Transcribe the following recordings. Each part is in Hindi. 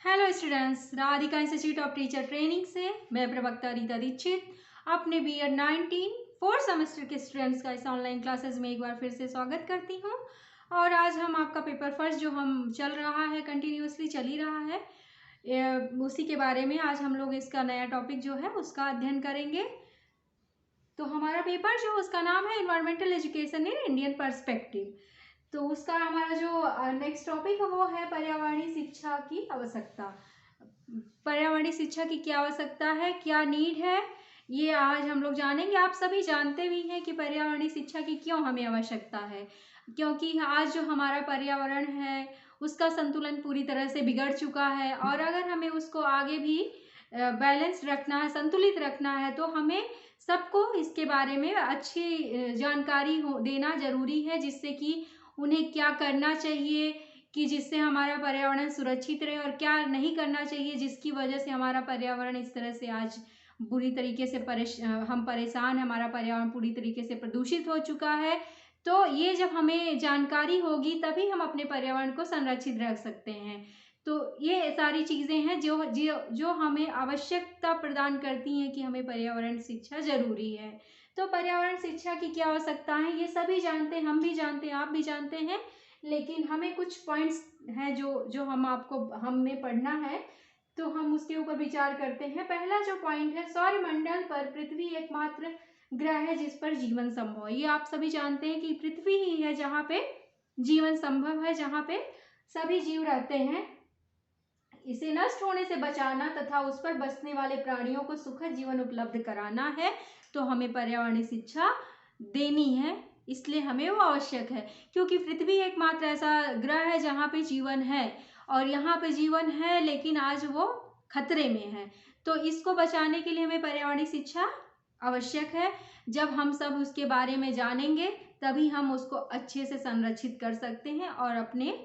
Hello students, Radhika institute of teacher training से मैं प्रवक्ता रीता दीक्षित अपने बीएड 19 फोर्थ सेमेस्टर के स्टूडेंट्स का इस ऑनलाइन क्लासेस में एक बार फिर से स्वागत करती हूं। और आज हम आपका पेपर फर्स्ट जो हम चल रहा है, कंटिन्यूसली चल ही रहा है, उसी के बारे में आज हम लोग इसका नया टॉपिक जो है उसका अध्ययन करेंगे। तो हमारा पेपर जो उसका नाम है environmental education in Indian perspective. तो उसका हमारा जो नेक्स्ट टॉपिक है वो है पर्यावरणीय शिक्षा की आवश्यकता। पर्यावरणीय शिक्षा की क्या आवश्यकता है, क्या नीड है, ये आज हम लोग जानेंगे। आप सभी जानते भी हैं कि पर्यावरणीय शिक्षा की क्यों हमें आवश्यकता है, क्योंकि आज जो हमारा पर्यावरण है उसका संतुलन पूरी तरह से बिगड़ चुका है और अगर हमें उसको आगे भी बैलेंस रखना है, संतुलित रखना है, तो हमें सबको इसके बारे में अच्छी जानकारी देना जरूरी है, जिससे कि उन्हें क्या करना चाहिए कि जिससे हमारा पर्यावरण सुरक्षित रहे और क्या नहीं करना चाहिए जिसकी वजह से हमारा पर्यावरण इस तरह से आज बुरी तरीके से हम परेशान हैं, हमारा पर्यावरण पूरी तरीके से प्रदूषित हो चुका है। तो ये जब हमें जानकारी होगी तभी हम अपने पर्यावरण को संरक्षित रख सकते हैं। तो ये सारी चीज़ें हैं जो जो जो हमें आवश्यकता प्रदान करती हैं कि हमें पर्यावरण शिक्षा जरूरी है। तो पर्यावरण शिक्षा की क्या आवश्यकता है ये सभी जानते हैं, हम भी जानते हैं, आप भी जानते हैं, लेकिन हमें कुछ पॉइंट्स हैं जो जो हमें पढ़ना है, तो हम उसके ऊपर विचार करते हैं। पहला जो पॉइंट है, सौरमंडल पर पृथ्वी एकमात्र ग्रह है जिस पर जीवन संभव है। ये आप सभी जानते हैं कि पृथ्वी ही है जहाँ पे जीवन संभव है, जहाँ पे सभी जीव रहते हैं। इसे नष्ट होने से बचाना तथा उस पर बसने वाले प्राणियों को सुखद जीवन उपलब्ध कराना है, तो हमें पर्यावरणीय शिक्षा देनी है, इसलिए हमें वो आवश्यक है। क्योंकि पृथ्वी एकमात्र ऐसा ग्रह है जहाँ पे जीवन है और यहाँ पे जीवन है लेकिन आज वो खतरे में है, तो इसको बचाने के लिए हमें पर्यावरणीय शिक्षा आवश्यक है। जब हम सब उसके बारे में जानेंगे तभी हम उसको अच्छे से संरक्षित कर सकते हैं और अपने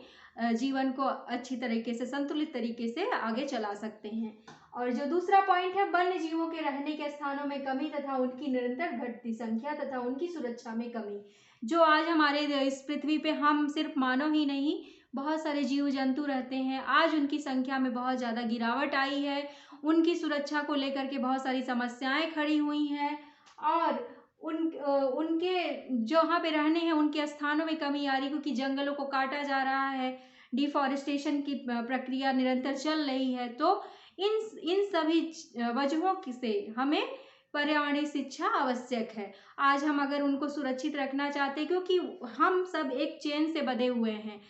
जीवन को अच्छी तरीके से, संतुलित तरीके से आगे चला सकते हैं। और जो दूसरा पॉइंट है, वन्य जीवों के रहने के स्थानों में कमी तथा उनकी निरंतर घटती संख्या तथा उनकी सुरक्षा में कमी। जो आज हमारे इस पृथ्वी पे हम सिर्फ मानव ही नहीं, बहुत सारे जीव जंतु रहते हैं, आज उनकी संख्या में बहुत ज़्यादा गिरावट आई है। उनकी सुरक्षा को लेकर के बहुत सारी समस्याएं खड़ी हुई हैं और उनके जहाँ पे रहने हैं उनके स्थानों में कमी आ रही, क्योंकि जंगलों को काटा जा रहा है, डिफॉरेस्टेशन की प्रक्रिया निरंतर चल रही है। तो इन सभी वजहों से हमें पर्यावरणीय शिक्षा आवश्यक है। आज हम अगर उनको सुरक्षित रखना चाहते हैं, क्योंकि हम सब एक चेन से बंधे हुए हैं,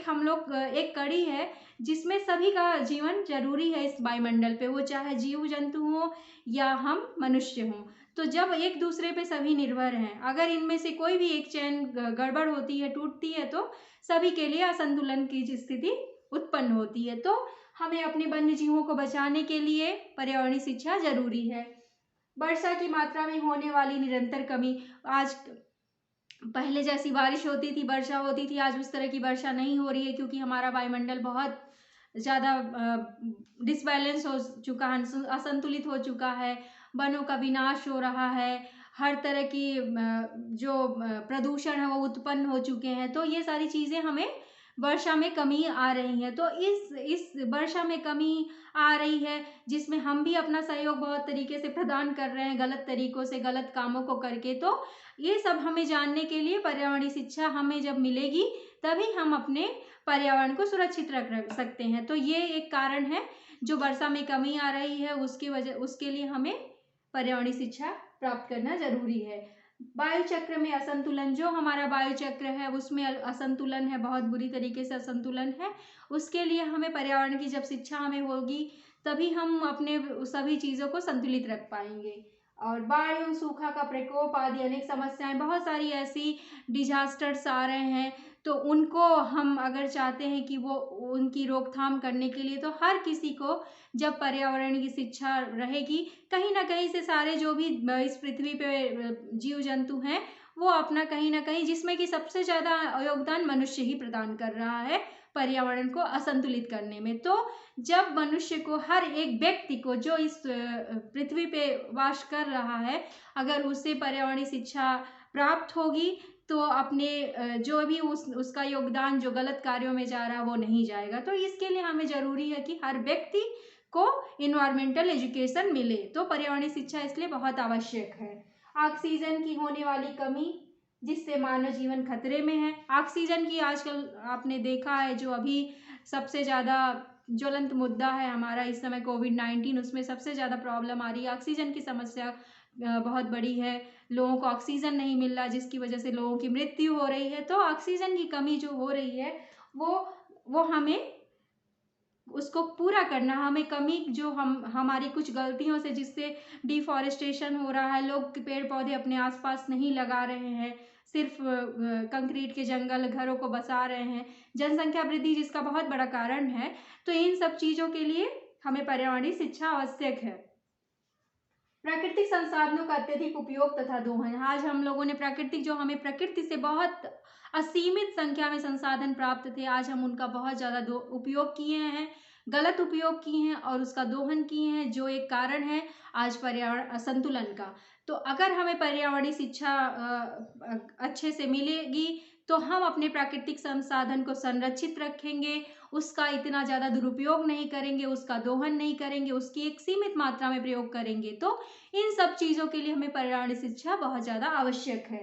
हम लोग एक कड़ी है जिसमें सभी का जीवन जरूरी है इस वायुमंडल पे, वो चाहे जीव जंतु हो या हम मनुष्य हों। तो जब एक दूसरे पे सभी निर्भर हैं, अगर इनमें से कोई भी एक चैन गड़बड़ होती है, टूटती है, तो सभी के लिए असंतुलन की स्थिति उत्पन्न होती है। तो हमें अपने वन्य जीवों को बचाने के लिए पर्यावरणीय शिक्षा जरूरी है। वर्षा की मात्रा में होने वाली निरंतर कमी, आज पहले जैसी बारिश होती थी, वर्षा होती थी, आज उस तरह की वर्षा नहीं हो रही है, क्योंकि हमारा वायुमंडल बहुत ज़्यादा डिसबैलेंस हो चुका है, असंतुलित हो चुका है, वनों का विनाश हो रहा है, हर तरह की जो प्रदूषण है वो उत्पन्न हो चुके हैं। तो ये सारी चीज़ें हमें वर्षा में कमी आ रही है। तो इस वर्षा में कमी आ रही है, जिसमें हम भी अपना सहयोग बहुत तरीके से प्रदान कर रहे हैं, गलत तरीकों से, गलत कामों को करके। तो ये सब हमें जानने के लिए पर्यावरणीय शिक्षा हमें जब मिलेगी तभी हम अपने पर्यावरण को सुरक्षित रख सकते हैं। तो ये एक कारण है जो वर्षा में कमी आ रही है, उसके लिए हमें पर्यावरणीय शिक्षा प्राप्त करना जरूरी है। वायु चक्र में असंतुलन, जो हमारा वायु चक्र है उसमें असंतुलन है, बहुत बुरी तरीके से असंतुलन है, उसके लिए हमें पर्यावरण की जब शिक्षा हमें होगी तभी हम अपने सभी चीज़ों को संतुलित रख पाएंगे। और बाढ़ एवं सूखा का प्रकोप आदि अनेक समस्याएं, बहुत सारी ऐसी डिजास्टर्स आ रहे हैं, तो उनको हम अगर चाहते हैं कि वो उनकी रोकथाम करने के लिए, तो हर किसी को जब पर्यावरण की शिक्षा रहेगी, कहीं ना कहीं से सारे जो भी इस पृथ्वी पे जीव जंतु हैं वो अपना कहीं ना कहीं, जिसमें कि सबसे ज़्यादा योगदान मनुष्य ही प्रदान कर रहा है पर्यावरण को असंतुलित करने में। तो जब मनुष्य को, हर एक व्यक्ति को जो इस पृथ्वी पे वास कर रहा है, अगर उसे पर्यावरणीय शिक्षा प्राप्त होगी तो अपने जो भी उसका योगदान जो गलत कार्यों में जा रहा है वो नहीं जाएगा। तो इसके लिए हमें ज़रूरी है कि हर व्यक्ति को इन्वायरमेंटल एजुकेशन मिले। तो पर्यावरणीय शिक्षा इसलिए बहुत आवश्यक है। ऑक्सीजन की होने वाली कमी जिससे मानव जीवन खतरे में है। ऑक्सीजन की आजकल आपने देखा है जो अभी सबसे ज़्यादा ज्वलंत मुद्दा है हमारा इस समय कोविड-19, उसमें सबसे ज़्यादा प्रॉब्लम आ रही है। ऑक्सीजन की समस्या बहुत बड़ी है। लोगों को ऑक्सीजन नहीं मिल रहा जिसकी वजह से लोगों की मृत्यु हो रही है। तो ऑक्सीजन की कमी जो हो रही है वो हमें उसको पूरा करना, हमें कमी जो हमारी कुछ गलतियों से जिससे डिफॉरेस्टेशन हो रहा है, लोग पेड़ पौधे अपने आसपास नहीं लगा रहे हैं, सिर्फ कंक्रीट के जंगल घरों को बसा रहे हैं, जनसंख्या वृद्धि जिसका बहुत बड़ा कारण है। तो इन सब चीज़ों के लिए हमें पर्यावरणीय शिक्षा आवश्यक है। प्राकृतिक संसाधनों का अत्यधिक उपयोग तथा दोहन। आज हम लोगों ने प्राकृतिक जो हमें प्रकृति से बहुत असीमित संख्या में संसाधन प्राप्त थे, आज हम उनका बहुत ज़्यादा उपयोग किए हैं, गलत उपयोग किए हैं और उसका दोहन किए हैं, जो एक कारण है आज पर्यावरण असंतुलन का। तो अगर हमें पर्यावरणीय शिक्षा अच्छे से मिलेगी तो हम अपने प्राकृतिक संसाधन को संरक्षित रखेंगे, उसका इतना ज़्यादा दुरुपयोग नहीं करेंगे, उसका दोहन नहीं करेंगे, उसकी एक सीमित मात्रा में प्रयोग करेंगे। तो इन सब चीज़ों के लिए हमें पर्यावरणीय शिक्षा बहुत ज़्यादा आवश्यक है।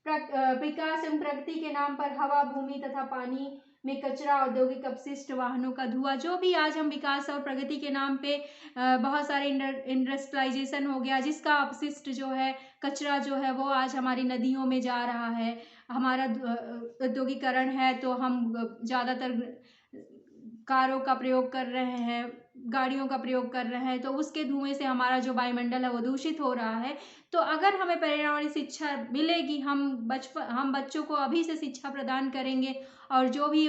विकास एवं प्रगति के नाम पर हवा, भूमि तथा पानी में कचरा, औद्योगिक अपशिष्ट, वाहनों का धुआं, जो भी आज हम विकास और प्रगति के नाम पे बहुत सारे इंडस्ट्रियलाइजेशन हो गया, जिसका अपशिष्ट जो है, कचरा जो है वो आज हमारी नदियों में जा रहा है। हमारा औद्योगिकरण है तो हम ज़्यादातर कारों का प्रयोग कर रहे हैं, गाड़ियों का प्रयोग कर रहे हैं, तो उसके धुएं से हमारा जो वायुमंडल है वो दूषित हो रहा है। तो अगर हमें पर्यावरणीय शिक्षा मिलेगी, हम बच्चों को अभी से शिक्षा प्रदान करेंगे और जो भी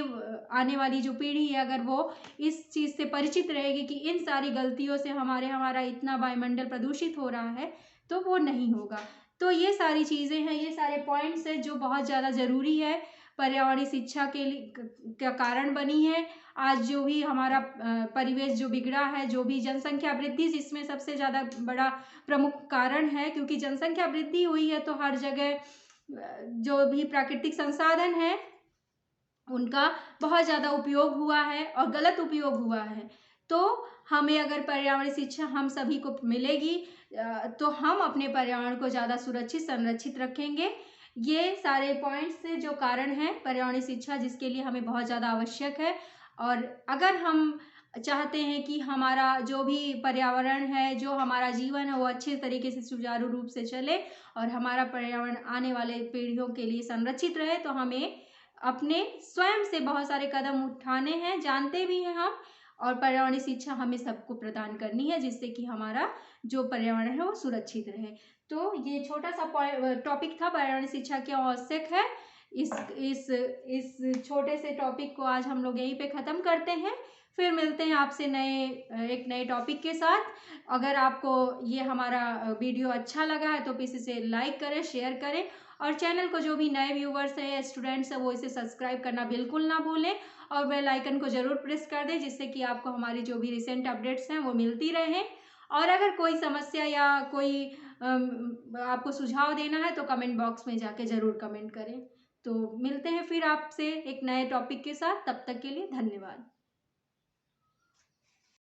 आने वाली जो पीढ़ी है अगर वो इस चीज़ से परिचित रहेगी कि इन सारी गलतियों से हमारा इतना वायुमंडल प्रदूषित हो रहा है, तो वो नहीं होगा। तो ये सारी चीज़ें हैं, ये सारे पॉइंट्स हैं जो बहुत ज़्यादा ज़रूरी है, पर्यावरणीय शिक्षा के लिए का कारण बनी है। आज जो भी हमारा परिवेश जो बिगड़ा है, जो भी जनसंख्या वृद्धि जिसमें सबसे ज़्यादा बड़ा प्रमुख कारण है, क्योंकि जनसंख्या वृद्धि हुई है तो हर जगह जो भी प्राकृतिक संसाधन है उनका बहुत ज़्यादा उपयोग हुआ है और गलत उपयोग हुआ है। तो हमें अगर पर्यावरणीय शिक्षा हम सभी को मिलेगी तो हम अपने पर्यावरण को ज़्यादा सुरक्षित संरक्षित रखेंगे। ये सारे पॉइंट्स से जो कारण है पर्यावरणीय शिक्षा जिसके लिए हमें बहुत ज़्यादा आवश्यक है। और अगर हम चाहते हैं कि हमारा जो भी पर्यावरण है, जो हमारा जीवन है वो अच्छे तरीके से सुचारू रूप से चले और हमारा पर्यावरण आने वाले पीढ़ियों के लिए संरक्षित रहे, तो हमें अपने स्वयं से बहुत सारे कदम उठाने हैं, जानते भी हैं हम, और पर्यावरणीय शिक्षा हमें सबको प्रदान करनी है जिससे कि हमारा जो पर्यावरण है वो सुरक्षित रहे। तो ये छोटा सा टॉपिक था पर्यावरणीय शिक्षा क्यों आवश्यक है। इस छोटे से टॉपिक को आज हम लोग यहीं पे ख़त्म करते हैं। फिर मिलते हैं आपसे एक नए टॉपिक के साथ। अगर आपको ये हमारा वीडियो अच्छा लगा है तो प्लीज़ इसे लाइक करें, शेयर करें और चैनल को जो भी नए व्यूवर्स हैं या स्टूडेंट्स हैं वो इसे सब्सक्राइब करना बिल्कुल ना भूलें और बेल आइकन को ज़रूर प्रेस कर दें जिससे कि आपको हमारी जो भी रिसेंट अपडेट्स हैं वो मिलती रहें। और अगर कोई समस्या या कोई आपको सुझाव देना है तो कमेंट बॉक्स में जाके ज़रूर कमेंट करें। तो मिलते हैं फिर आपसे एक नए टॉपिक के साथ, तब तक के लिए धन्यवाद।